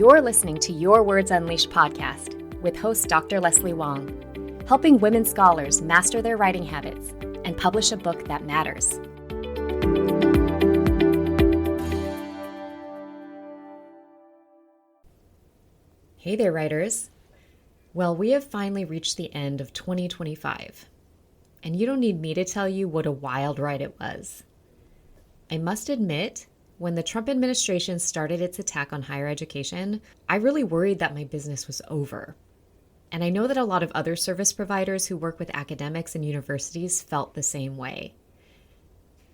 You're listening to Your Words Unleashed podcast with host Dr. Leslie Wong, helping women scholars master their writing habits and publish a book that matters. Hey there, writers. Well, we have finally reached the end of 2025, and you don't need me to tell you what a wild ride it was. I must admit, when the Trump administration started its attack on higher education, I really worried that my business was over. And I know that a lot of other service providers who work with academics and universities felt the same way.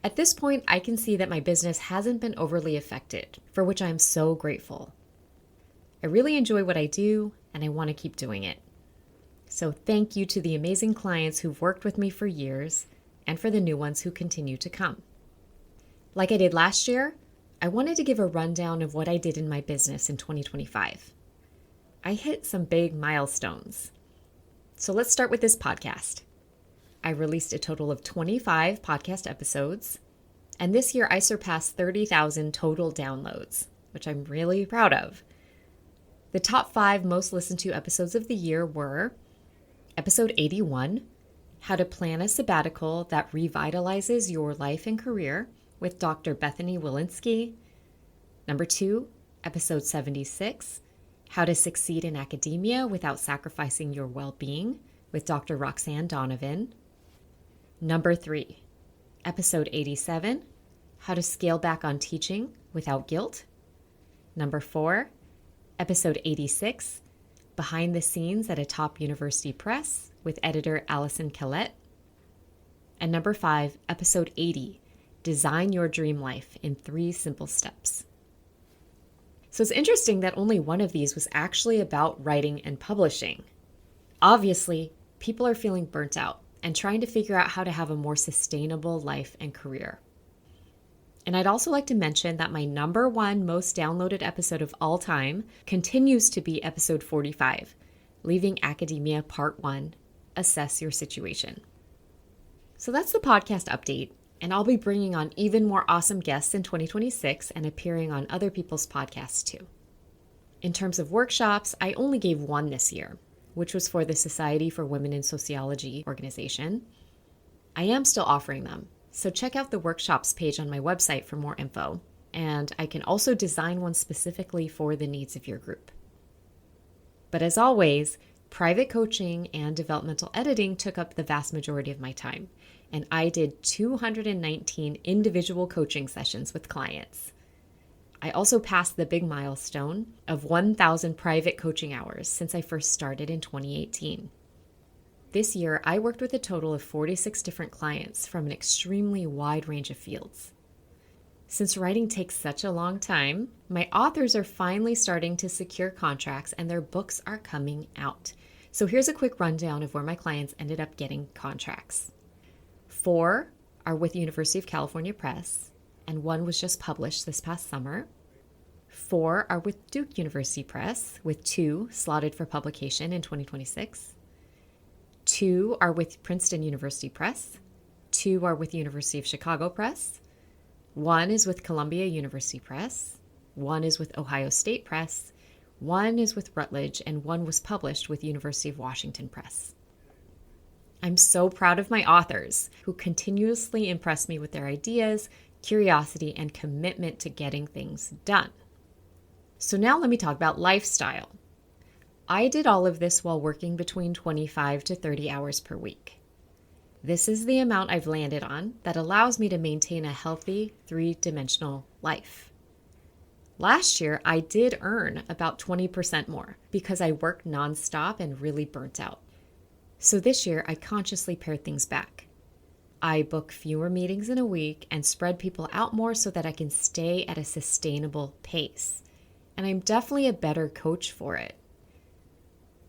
At this point, I can see that my business hasn't been overly affected, for which I am so grateful. I really enjoy what I do, and I want to keep doing it. So thank you to the amazing clients who've worked with me for years, and for the new ones who continue to come. Like I did last year, I wanted to give a rundown of what I did in my business in 2025. I hit some big milestones. So let's start with this podcast. I released a total of 25 podcast episodes, and this year I surpassed 30,000 total downloads, which I'm really proud of. The top 5 most listened to episodes of the year were episode 81, How to Plan a Sabbatical That Revitalizes Your Life and Career, with Dr. Bethany Walensky. Number 2, episode 76, How to Succeed in Academia Without Sacrificing Your Well-Being, with Dr. Roxanne Donovan. Number 3, episode 87, How to Scale Back on Teaching Without Guilt. Number 4, episode 86, Behind the Scenes at a Top University Press, with editor Allison Kellett. And number 5, episode 80, Design Your Dream Life in 3 Simple Steps. So it's interesting that only one of these was actually about writing and publishing. Obviously, people are feeling burnt out and trying to figure out how to have a more sustainable life and career. And I'd also like to mention that my number 1 most downloaded episode of all time continues to be episode 45, Leaving Academia Part 1, Assess Your Situation. So that's the podcast update. And I'll be bringing on even more awesome guests in 2026 and appearing on other people's podcasts too. In terms of workshops, I only gave one this year, which was for the Society for Women in Sociology organization. I am still offering them, so check out the workshops page on my website for more info, and I can also design one specifically for the needs of your group. But as always, private coaching and developmental editing took up the vast majority of my time, and I did 219 individual coaching sessions with clients. I also passed the big milestone of 1,000 private coaching hours since I first started in 2018. This year, I worked with a total of 46 different clients from an extremely wide range of fields. Since writing takes such a long time, my authors are finally starting to secure contracts and their books are coming out. So here's a quick rundown of where my clients ended up getting contracts. 4 are with University of California Press, and 1 was just published this past summer. 4 are with Duke University Press, with 2 slotted for publication in 2026. 2 are with Princeton University Press. 2 are with University of Chicago Press. 1 is with Columbia University Press. 1 is with Ohio State Press. 1 is with Rutledge, and 1 was published with University of Washington Press. I'm so proud of my authors who continuously impress me with their ideas, curiosity, and commitment to getting things done. So now let me talk about lifestyle. I did all of this while working between 25 to 30 hours per week. This is the amount I've landed on that allows me to maintain a healthy 3-dimensional life. Last year, I did earn about 20% more because I worked nonstop and really burnt out. So this year, I consciously pared things back. I book fewer meetings in a week and spread people out more so that I can stay at a sustainable pace. And I'm definitely a better coach for it.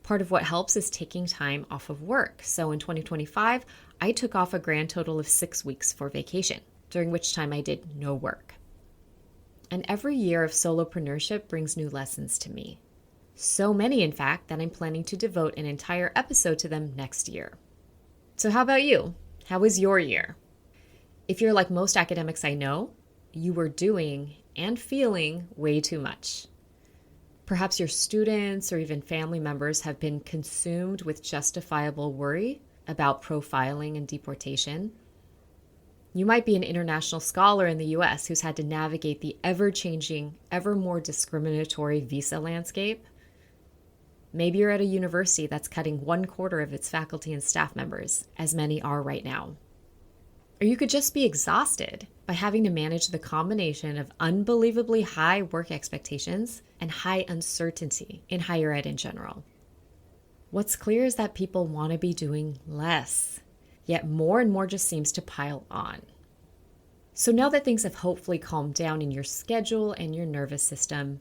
Part of what helps is taking time off of work. So in 2025, I took off a grand total of 6 weeks for vacation, during which time I did no work. And every year of solopreneurship brings new lessons to me. So many, in fact, that I'm planning to devote an entire episode to them next year. So how about you? How was your year? If you're like most academics I know, you were doing and feeling way too much. Perhaps your students or even family members have been consumed with justifiable worry about profiling and deportation. You might be an international scholar in the US who's had to navigate the ever-changing, ever more discriminatory visa landscape. Maybe you're at a university that's cutting 1/4 of its faculty and staff members, as many are right now. Or you could just be exhausted by having to manage the combination of unbelievably high work expectations and high uncertainty in higher ed in general. What's clear is that people want to be doing less, yet more and more just seems to pile on. So now that things have hopefully calmed down in your schedule and your nervous system,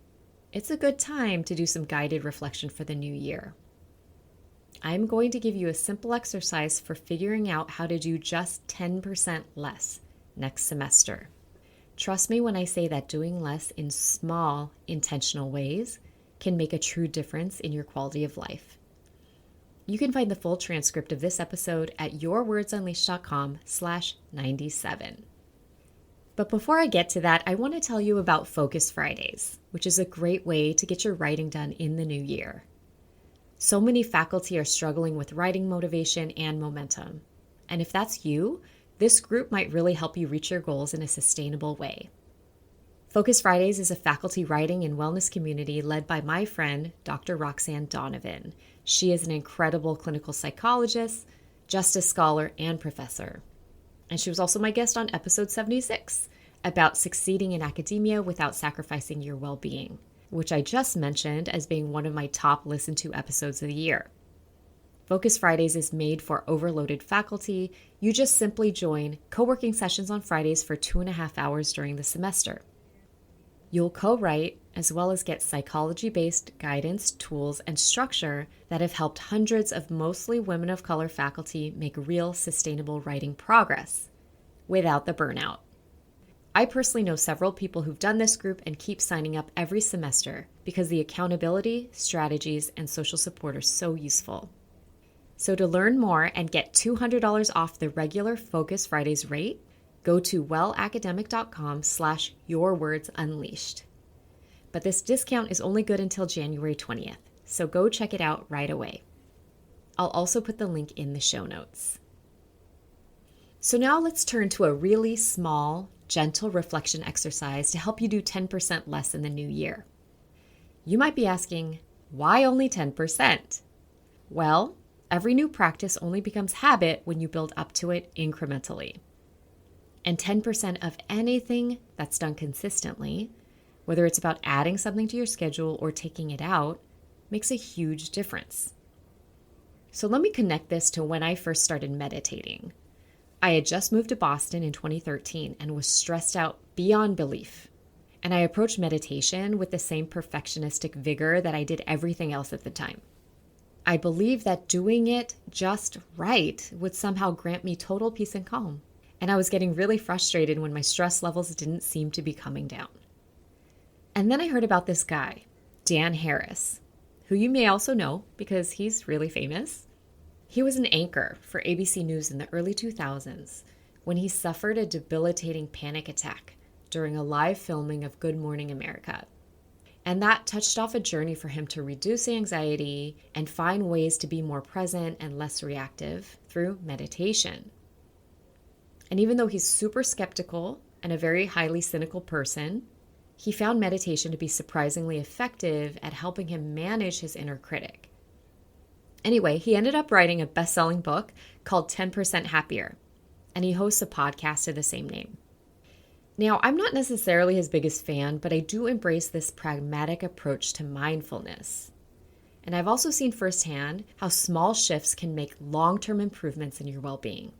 it's a good time to do some guided reflection for the new year. I'm going to give you a simple exercise for figuring out how to do just 10% less next semester. Trust me when I say that doing less in small, intentional ways can make a true difference in your quality of life. You can find the full transcript of this episode at yourwordsunleashed.com/97. But before I get to that, I want to tell you about Focus Fridays, which is a great way to get your writing done in the new year. So many faculty are struggling with writing motivation and momentum. And if that's you, this group might really help you reach your goals in a sustainable way. Focus Fridays is a faculty writing and wellness community led by my friend, Dr. Roxanne Donovan. She is an incredible clinical psychologist, justice scholar, and professor. And she was also my guest on episode 76 about succeeding in academia without sacrificing your well-being, which I just mentioned as being one of my top listened to episodes of the year. Focus Fridays is made for overloaded faculty. You just simply join co-working sessions on Fridays for 2.5 hours during the semester. You'll co-write as well as get psychology-based guidance, tools, and structure that have helped hundreds of mostly women of color faculty make real sustainable writing progress without the burnout. I personally know several people who've done this group and keep signing up every semester because the accountability, strategies, and social support are so useful. So to learn more and get $200 off the regular Focus Fridays rate, go to wellacademic.com/yourwordsunleashed. But this discount is only good until January 20th, so go check it out right away. I'll also put the link in the show notes. So now let's turn to a really small, gentle reflection exercise to help you do 10% less in the new year. You might be asking, why only 10%? Well, every new practice only becomes habit when you build up to it incrementally. And 10% of anything that's done consistently, whether it's about adding something to your schedule or taking it out, makes a huge difference. So let me connect this to when I first started meditating. I had just moved to Boston in 2013 and was stressed out beyond belief. And I approached meditation with the same perfectionistic vigor that I did everything else at the time. I believed that doing it just right would somehow grant me total peace and calm. And I was getting really frustrated when my stress levels didn't seem to be coming down. And then I heard about this guy, Dan Harris, who you may also know because he's really famous. He was an anchor for ABC News in the early 2000s when he suffered a debilitating panic attack during a live filming of Good Morning America. And that touched off a journey for him to reduce anxiety and find ways to be more present and less reactive through meditation. And even though he's super skeptical and a very highly cynical person, he found meditation to be surprisingly effective at helping him manage his inner critic. Anyway, he ended up writing a best-selling book called 10% Happier, and he hosts a podcast of the same name. Now, I'm not necessarily his biggest fan, but I do embrace this pragmatic approach to mindfulness. And I've also seen firsthand how small shifts can make long-term improvements in your well-being,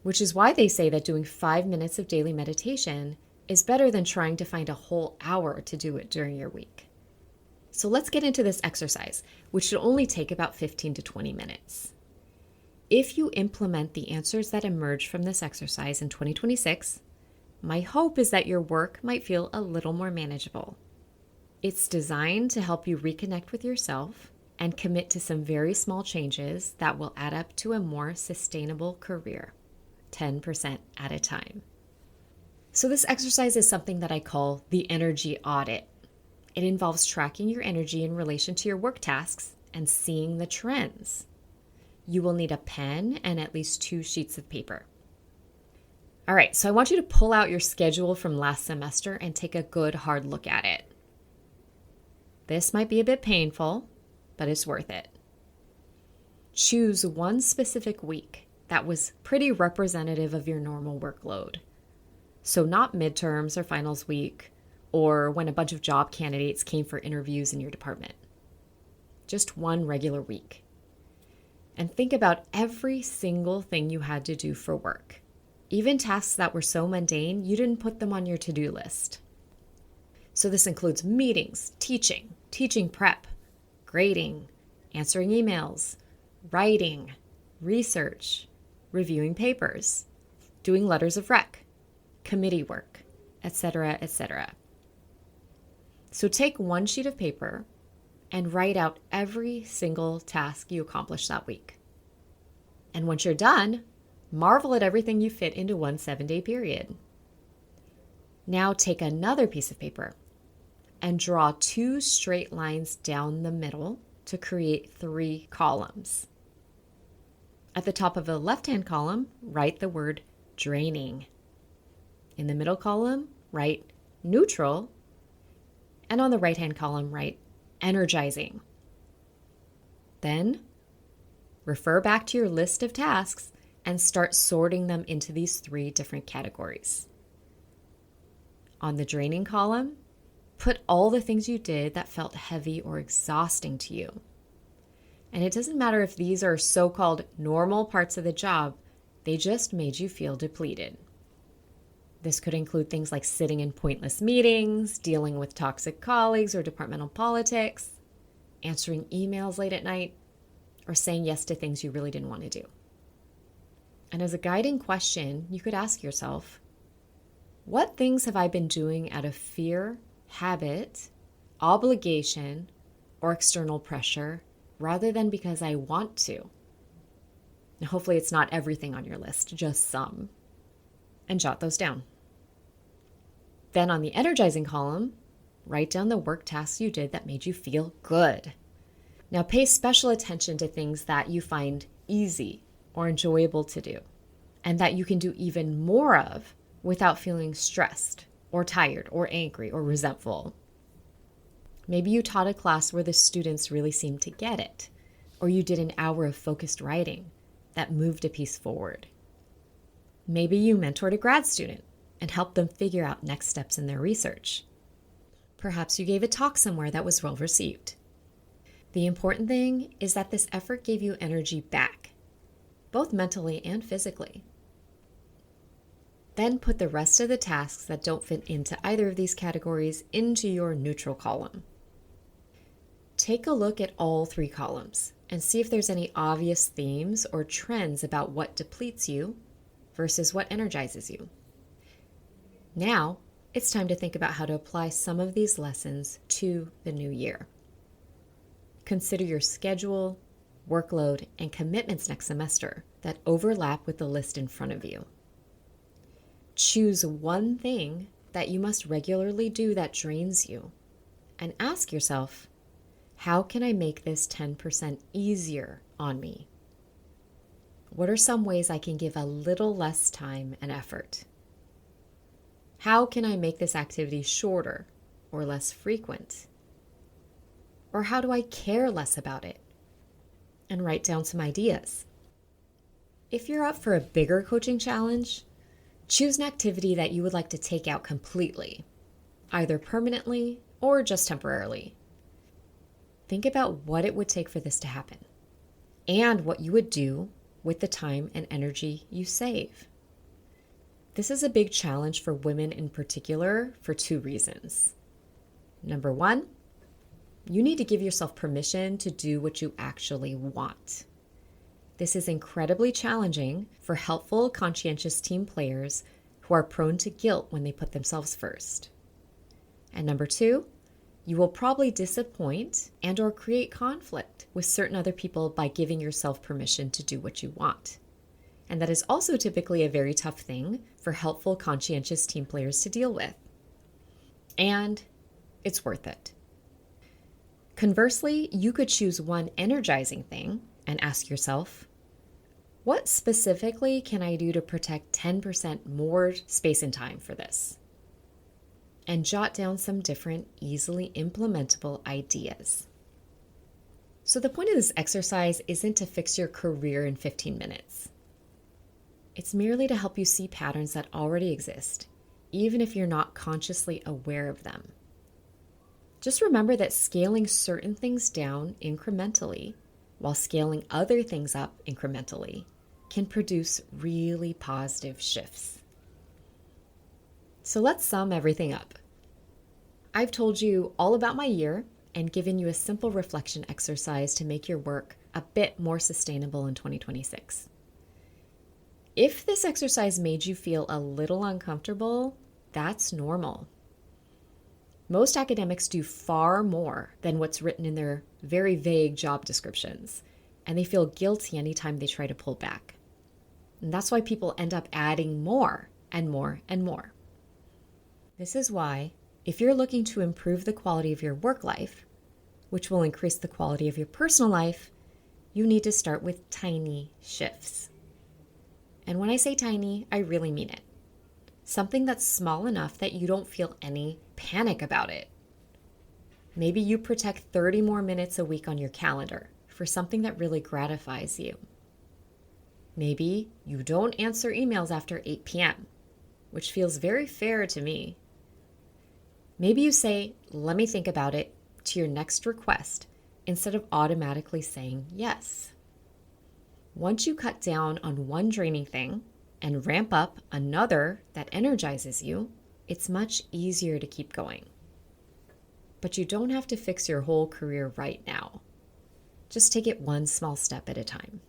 which is why they say that doing 5 minutes of daily meditation is better than trying to find a whole hour to do it during your week. So let's get into this exercise, which should only take about 15 to 20 minutes. If you implement the answers that emerge from this exercise in 2026, my hope is that your work might feel a little more manageable. It's designed to help you reconnect with yourself and commit to some very small changes that will add up to a more sustainable career, 10% at a time. So this exercise is something that I call the energy audit. It involves tracking your energy in relation to your work tasks and seeing the trends. You will need a pen and at least 2 sheets of paper. All right, so I want you to pull out your schedule from last semester and take a good hard look at it. This might be a bit painful, but it's worth it. Choose one specific week that was pretty representative of your normal workload. So not midterms or finals week, or when a bunch of job candidates came for interviews in your department. Just one regular week. And think about every single thing you had to do for work. Even tasks that were so mundane, you didn't put them on your to-do list. So this includes meetings, teaching prep, grading, answering emails, writing, research, reviewing papers, doing letters of rec, committee work, etc., etc. So take one sheet of paper and write out every single task you accomplished that week. And once you're done, marvel at everything you fit into one 7-day period. Now take another piece of paper and draw 2 straight lines down the middle to create 3 columns. At the top of the left-hand column, write the word draining. In the middle column, write neutral. And on the right-hand column, write energizing. Then, refer back to your list of tasks and start sorting them into these 3 different categories. On the draining column, put all the things you did that felt heavy or exhausting to you. And it doesn't matter if these are so-called normal parts of the job, they just made you feel depleted. This could include things like sitting in pointless meetings, dealing with toxic colleagues or departmental politics, answering emails late at night, or saying yes to things you really didn't want to do. And as a guiding question, you could ask yourself, what things have I been doing out of fear, habit, obligation, or external pressure, rather than because I want to? Now, hopefully it's not everything on your list, just some. And jot those down. Then on the energizing column, write down the work tasks you did that made you feel good. Now pay special attention to things that you find easy or enjoyable to do, and that you can do even more of without feeling stressed or tired or angry or resentful. Maybe you taught a class where the students really seemed to get it, or you did an hour of focused writing that moved a piece forward. Maybe you mentored a grad student and helped them figure out next steps in their research. Perhaps you gave a talk somewhere that was well received. The important thing is that this effort gave you energy back, both mentally and physically. Then put the rest of the tasks that don't fit into either of these categories into your neutral column. Take a look at all 3 columns and see if there's any obvious themes or trends about what depletes you versus what energizes you. Now, it's time to think about how to apply some of these lessons to the new year. Consider your schedule, workload, and commitments next semester that overlap with the list in front of you. Choose one thing that you must regularly do that drains you, and ask yourself, how can I make this 10% easier on me? What are some ways I can give a little less time and effort? How can I make this activity shorter or less frequent? Or how do I care less about it? And write down some ideas. If you're up for a bigger coaching challenge, choose an activity that you would like to take out completely, either permanently or just temporarily. Think about what it would take for this to happen, and what you would do with the time and energy you save. This is a big challenge for women in particular for 2 reasons. Number 1, you need to give yourself permission to do what you actually want. This is incredibly challenging for helpful, conscientious team players who are prone to guilt when they put themselves first. And number 2, you will probably disappoint and or create conflict with certain other people by giving yourself permission to do what you want. And that is also typically a very tough thing for helpful, conscientious team players to deal with. And it's worth it. Conversely, you could choose one energizing thing and ask yourself, what specifically can I do to protect 10% more space and time for this? And jot down some different, easily implementable ideas. So the point of this exercise isn't to fix your career in 15 minutes. It's merely to help you see patterns that already exist, even if you're not consciously aware of them. Just remember that scaling certain things down incrementally while scaling other things up incrementally can produce really positive shifts. So let's sum everything up. I've told you all about my year and given you a simple reflection exercise to make your work a bit more sustainable in 2026. If this exercise made you feel a little uncomfortable, that's normal. Most academics do far more than what's written in their very vague job descriptions, and they feel guilty anytime they try to pull back. And that's why people end up adding more and more and more. This is why, if you're looking to improve the quality of your work life, which will increase the quality of your personal life, you need to start with tiny shifts. And when I say tiny, I really mean it. Something that's small enough that you don't feel any panic about it. Maybe you protect 30 more minutes a week on your calendar for something that really gratifies you. Maybe you don't answer emails after 8 p.m., which feels very fair to me. Maybe you say, "Let me think about it," to your next request instead of automatically saying yes. Once you cut down on one draining thing and ramp up another that energizes you, it's much easier to keep going. But you don't have to fix your whole career right now. Just take it one small step at a time.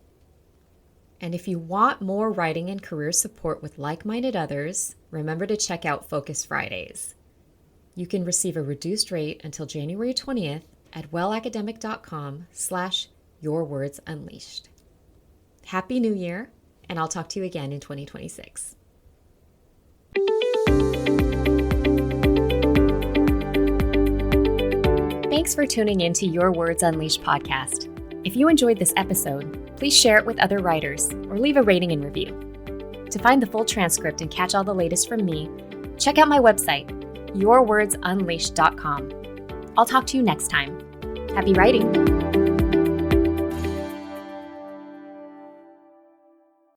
And if you want more writing and career support with like-minded others, remember to check out Focus Fridays. You can receive a reduced rate until January 20th at wellacademic.com/yourwordsunleashed. Happy New Year, and I'll talk to you again in 2026. Thanks for tuning in to Your Words Unleashed podcast. If you enjoyed this episode, please share it with other writers or leave a rating and review. To find the full transcript and catch all the latest from me, check out my website, yourwordsunleashed.com. I'll talk to you next time. Happy writing!